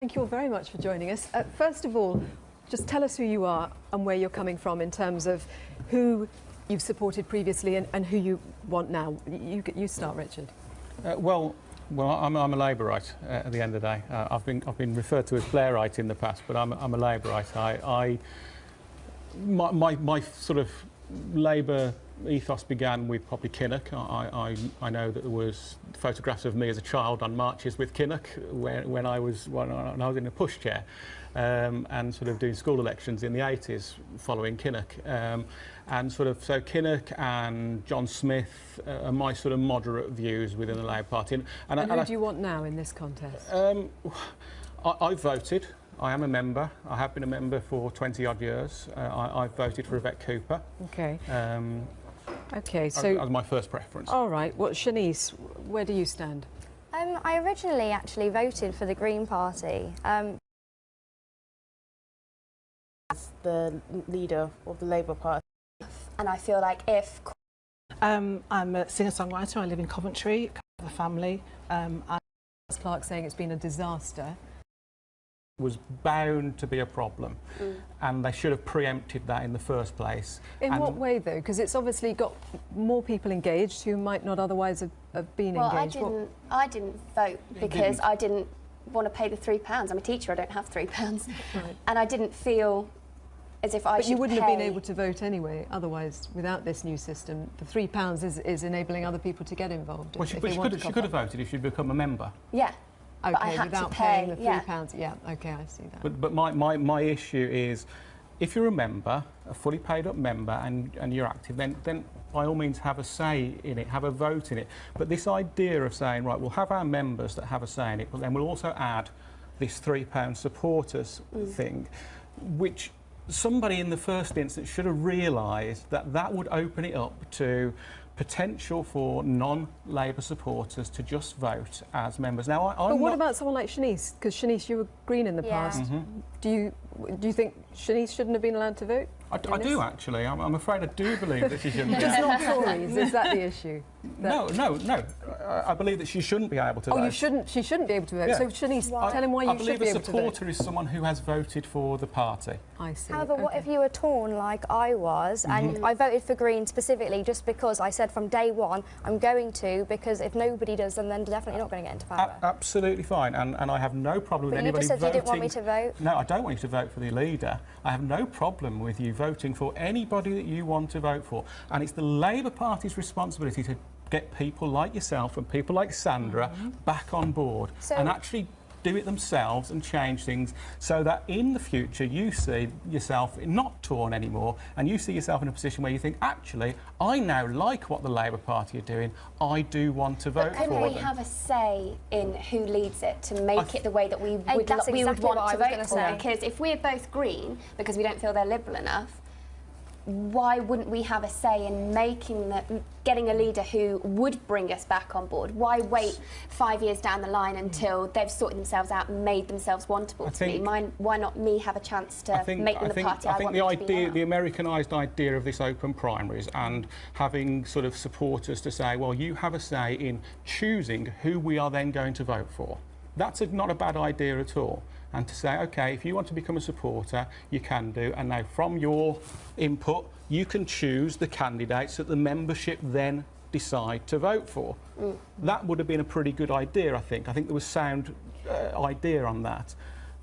Thank you all very much for joining us. First of all, just tell us who you are and where you're coming from in terms of who you've supported previously and who you want now. You start, Richard. Well, I'm a Labourite at the end of the day. I've been referred to as Blairite in the past, but I'm a Labourite. My sort of Labour ethos began with probably Kinnock. I know that there was photographs of me as a child on marches with Kinnock when I was in a pushchair and sort of doing school elections in the 80s following Kinnock. And sort of so Kinnock and John Smith are my sort of moderate views within the Labour Party. And who do you want now in this contest? I've voted. I am a member. I have been a member for 20-odd years. I've voted for Yvette Cooper. OK. OK, so... As my first preference. All right. Well, Shanice, where do you stand? I originally actually voted for the Green Party. As the leader of the Labour Party. And I feel like if... I'm a singer-songwriter. I live in Coventry, have a family. Clark saying it's been a disaster. Was bound to be a problem, and they should have preempted that in the first place. In what way, though? Because it's obviously got more people engaged who might not otherwise have been engaged. Well, I didn't vote because I didn't want to pay the £3. I'm a teacher, I don't have £3. Right. And I didn't feel as if I should But you wouldn't pay... have been able to vote anyway, otherwise, without this new system. The £3 is enabling other people to get involved. Well, she could have voted if she'd become a member. Yeah. OK, but I had without to paying pay, the £3. Yeah, OK, I see that. But my issue is, if you're a member, a fully paid up member, and you're active, then by all means have a say in it, have a vote in it. But this idea of saying, right, we'll have our members that have a say in it, but then we'll also add this £3 supporters thing, which somebody in the first instance should have realised that that would open it up to potential for non-Labour supporters to just vote as members. Now, but what about someone like Shanice? Because Shanice, you were Green in the past. Do you think Shanice shouldn't have been allowed to vote? I do, actually. I'm afraid I do believe that she shouldn't. Just not Tories, is that the issue? No. I believe that she shouldn't be able to vote. Oh, she shouldn't be able to vote. Yeah. So, Shanice, tell him why you should be able to vote. I believe a supporter is someone who has voted for the party. I see. However, what if you were torn like I was, and I voted for Green specifically just because I said from day one, I'm going to, because if nobody does, then they're definitely not going to get into power. Absolutely fine, and I have no problem with anybody voting... But you just said you didn't want me to vote. No, I don't want you to vote for the leader. I have no problem with you voting for anybody that you want to vote for. And it's the Labour Party's responsibility to get people like yourself and people like Sandra back on board and actually do it themselves and change things so that in the future you see yourself not torn anymore and you see yourself in a position where you think, actually, I now like what the Labour Party are doing, I do want to vote for them. Couldn't we have a say in who leads it to make it the way that we would want to vote for? Because if we're both Green, because we don't feel they're Liberal enough, why wouldn't we have a say in getting a leader who would bring us back on board? Why wait 5 years down the line until they've sorted themselves out and made themselves wantable to me? Why not me have a chance to make them the party I want them to be now? The Americanised idea of this open primaries and having sort of supporters to say, well, you have a say in choosing who we are then going to vote for. That's not a bad idea at all. And to say, OK, if you want to become a supporter, you can do. And now, from your input, you can choose the candidates that the membership then decide to vote for. That would have been a pretty good idea, I think. I think there was sound idea on that.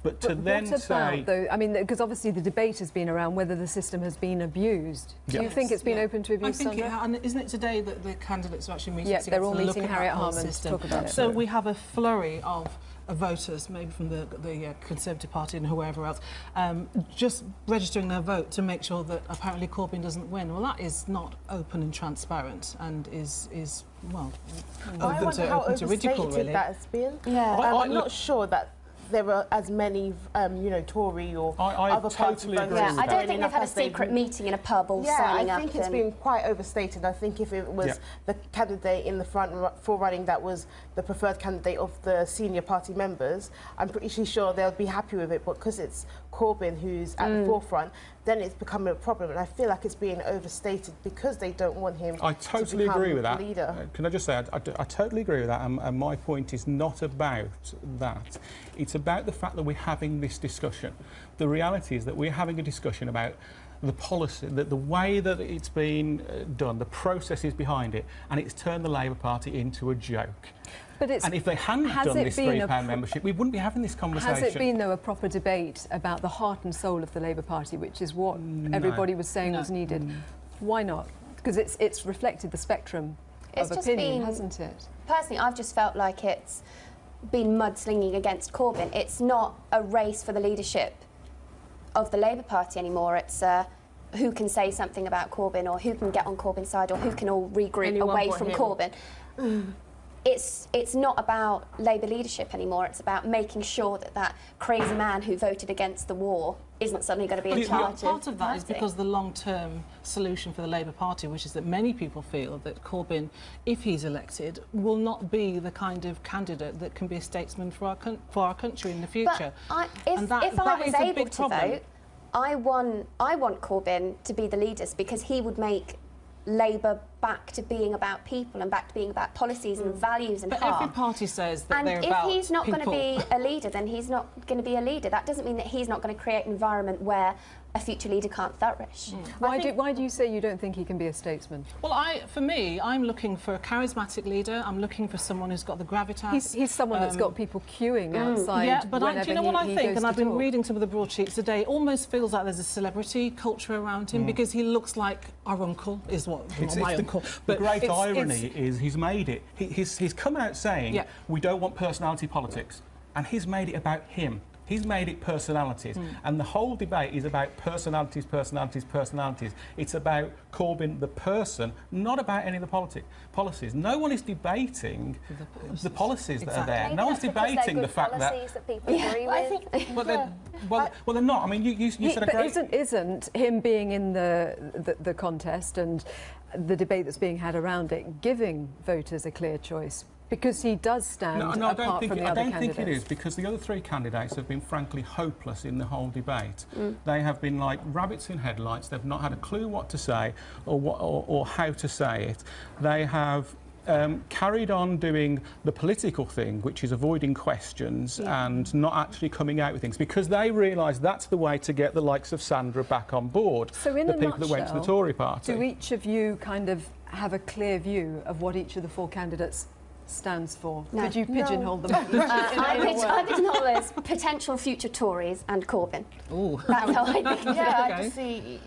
But to then say... though, I mean, because obviously the debate has been around whether the system has been abused. Do you think it's been open to abuse, Sandra? And isn't it today that the candidates are actually meeting together? Yeah, they're all meeting Harriet Harman to talk about it. So we have a flurry of voters, maybe from the Conservative Party and whoever else, just registering their vote to make sure that apparently Corbyn doesn't win. Well, that is not open and transparent and is well, open to ridicule, really. That has been. Yeah. I'm not sure that there were as many, Tory or other totally agree. Yeah, I don't think they've had a secret meeting in a pub all signing up. I think it's been quite overstated. I think if it was the candidate in the forerunning that was the preferred candidate of the senior party members, I'm pretty sure they'll be happy with it. But because it's Corbyn who's at the forefront, then it's becoming a problem. And I feel like it's being overstated because they don't want him I totally agree with that. Leader. Can I just say, I totally agree with that, and my point is not about that. It's about the fact that we're having this discussion. The reality is that we're having a discussion about the policy, the way that it's been done, the processes behind it, and it's turned the Labour Party into a joke. And if they hadn't done this £3 membership, we wouldn't be having this conversation. Has it been, though, a proper debate about the heart and soul of the Labour Party, which is what everybody was saying was needed? Why not? Because it's reflected the spectrum of opinion, hasn't it? Personally, I've just felt like it's been mudslinging against Corbyn. It's not a race for the leadership of the Labour Party anymore. It's who can say something about Corbyn, or who can get on Corbyn's side, or who can all regroup away from Corbyn. It's not about Labour leadership anymore. It's about making sure that that crazy man who voted against the war isn't suddenly going to be in charge. Part of that is because the long-term solution for the Labour Party, which is that many people feel that Corbyn, if he's elected, will not be the kind of candidate that can be a statesman for our country in the future. But if I was able to vote, I want Corbyn to be the leader, because he would make Labour back to being about people and back to being about policies and values and heart. Every party says that they're about people. And if he's not going to be a leader, then he's not going to be a leader. That doesn't mean that he's not going to create an environment where a future leader can't flourish. Why do you say you don't think he can be a statesman? Well, for me, I'm looking for a charismatic leader. I'm looking for someone who's got the gravitas. He's someone that's got people queuing outside. Yeah, but do you know what I think? And I've been reading some of the broadsheets today. It almost feels like there's a celebrity culture around him, because he looks like our uncle, is what my uncle. But the great irony is he's made it. He's come out saying we don't want personality politics, and he's made it about him. He's made it personalities, and the whole debate is about personalities, personalities, personalities. It's about Corbyn, the person, not about any of the policies. No one is debating the policies that are there. No one's debating the fact that people agree with. Well, they're not. I mean, you said a great... But isn't him being in the contest and the debate that's being had around it giving voters a clear choice? Because he does stand apart from the other candidates. I don't think it is, because the other three candidates have been frankly hopeless in the whole debate. They have been like rabbits in headlights. They've not had a clue what to say or how to say it. They have carried on doing the political thing, which is avoiding questions and not actually coming out with things, because they realise that's the way to get the likes of Sandra back on board, so in the people that went to the Tory party. Do each of you kind of have a clear view of what each of the four candidates stands for? No. Could you pigeonhole them? I pigeonhole as potential future Tories and Corbyn. Ooh. That's how I think. I just see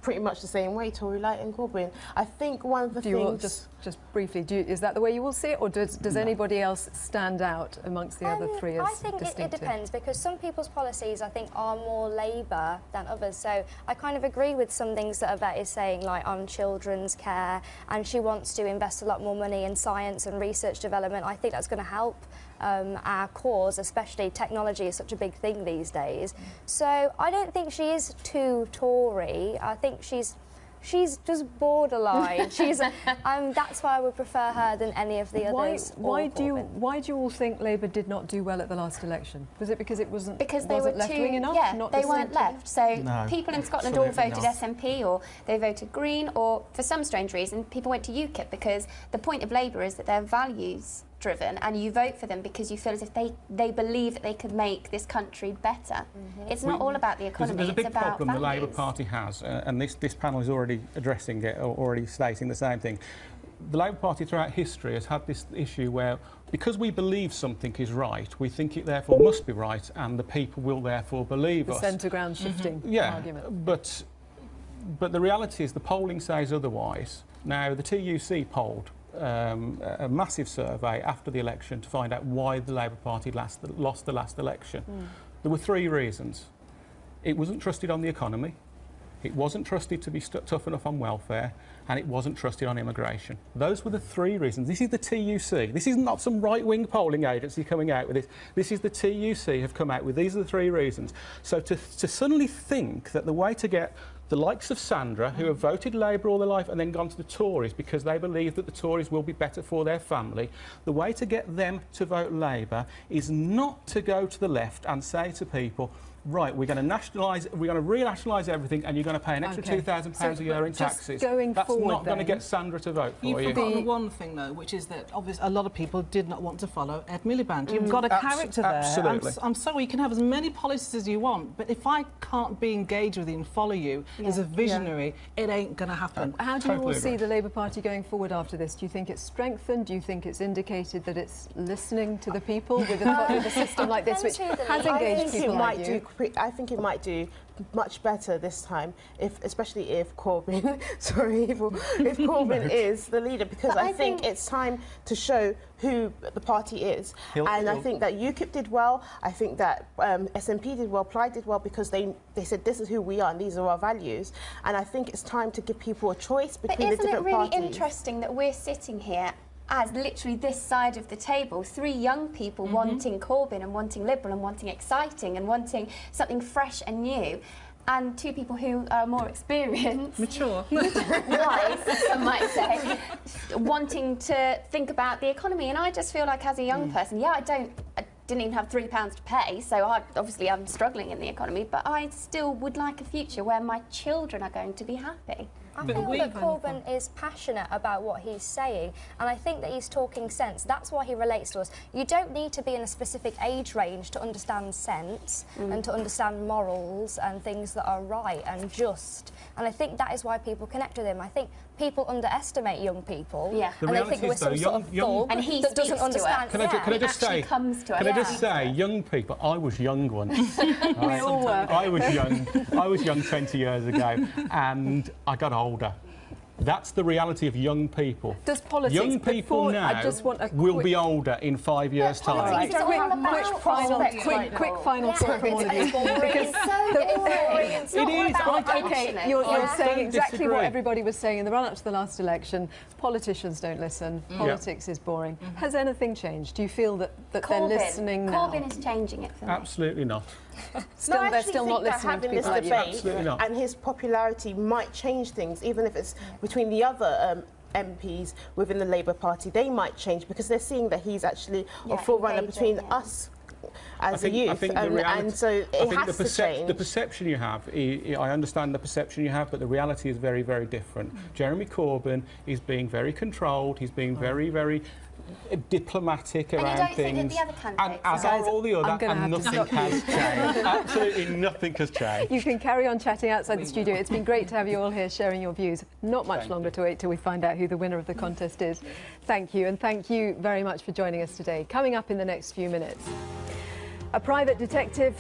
pretty much the same way, Tory Light and Corbyn. I think one of the things... Just briefly, is that the way you will see it, or does anybody else stand out amongst the other three as distinctive? I think it depends, because some people's policies, I think, are more Labour than others. So I kind of agree with some things that Yvette is saying, like on children's care, and she wants to invest a lot more money in science and research development. I think that's going to help our cause, especially technology is such a big thing these days. So I don't think she is too Tory. I think she's just borderline. That's why I would prefer her than any of the others. Why do you all think Labour did not do well at the last election? Was it because it wasn't they were left-wing enough? Yeah, they weren't left. So people in Scotland all voted SNP, or they voted Green, or for some strange reason people went to UKIP, because the point of Labour is that they're values driven, and you vote for them because you feel as if they believe that they could make this country better. It's not all about the economy. There's a big problem values. the Labour Party has, and this panel is already addressing it, or already stating the same thing. The Labour Party throughout history has had this issue where, because we believe something is right, we think it therefore must be right, and the people will therefore believe us. The centre ground shifting argument. But the reality is the polling says otherwise. Now, the TUC polled a massive survey after the election to find out why the Labour Party lost the last election. There were three reasons. It wasn't trusted on the economy, it wasn't trusted to be tough enough on welfare, and it wasn't trusted on immigration. Those were the three reasons. This is the TUC. This is not some right-wing polling agency coming out with this. This is the TUC have come out with. These are the three reasons. So to suddenly think that the way to get the likes of Sandra, who have voted Labour all their life and then gone to the Tories because they believe that the Tories will be better for their family, the way to get them to vote Labour is not to go to the left and say to people, right, we're going to nationalise, we're going to re-nationalise everything, and you're going to pay an extra £2,000 a year in taxes. That's not going to get Sandra to vote for you. You've forgotten one thing, though, which is that obviously a lot of people did not want to follow Ed Miliband. You've got a character there. Absolutely. I'm sorry, you can have as many policies as you want, but if I can't be engaged with you and follow you as a visionary, it ain't going to happen. How do you all see the Labour Party going forward after this? Do you think it's strengthened? Do you think it's indicated that it's listening to the people with a system like this, which has engaged people like you? I think it might do much better this time, especially if Corbyn, if Corbyn is the leader, because I think it's time to show who the party is. I think that UKIP did well. I think that SNP did well, Plaid did well, because they said this is who we are and these are our values. And I think it's time to give people a choice between the different parties. But isn't it really interesting that we're sitting here as literally this side of the table, three young people wanting Corbyn and wanting Liberal and wanting exciting and wanting something fresh and new, and two people who are more experienced, mature, wise, some might say, wanting to think about the economy. And I just feel like, as a young person, I didn't even have £3 to pay, so obviously I'm struggling in the economy, but I still would like a future where my children are going to be happy. I feel that Corbyn is passionate about what he's saying, and I think that he's talking sense. That's why he relates to us. You don't need to be in a specific age range to understand sense and to understand morals and things that are right and just. And I think that is why people connect with him. I think people underestimate young people, and they think we're some sort of thug and he that doesn't understand. Can I just say, young people, I was young once. We all were. I was young 20 years ago, and I got older. That's the reality of young people. Does politics, young people now will be older in 5 years' time. Right. Quick final thought from all of you. Okay, you're saying exactly what everybody was saying in the run-up to the last election. Politicians don't listen. Politics is boring. Has anything changed? Do you feel that they're listening now? Corbyn is changing it for me. Absolutely not. They're still not listening to people like you. Absolutely not. And his popularity might change things, even if it's between the other MPs within the Labour Party. They might change because they're seeing that he's actually a forerunner between us as a youth, and so it has to change. The perception you have, I understand the perception you have, but the reality is very, very different. Jeremy Corbyn is being very controlled. He's being very, very diplomatic around things, and as are all the other, and nothing has changed. Absolutely nothing has changed. You can carry on chatting outside the studio. It's been great to have you all here sharing your views. Not much longer to wait till we find out who the winner of the contest is. Thank you, and thank you very much for joining us today. Coming up in the next few minutes, a private detective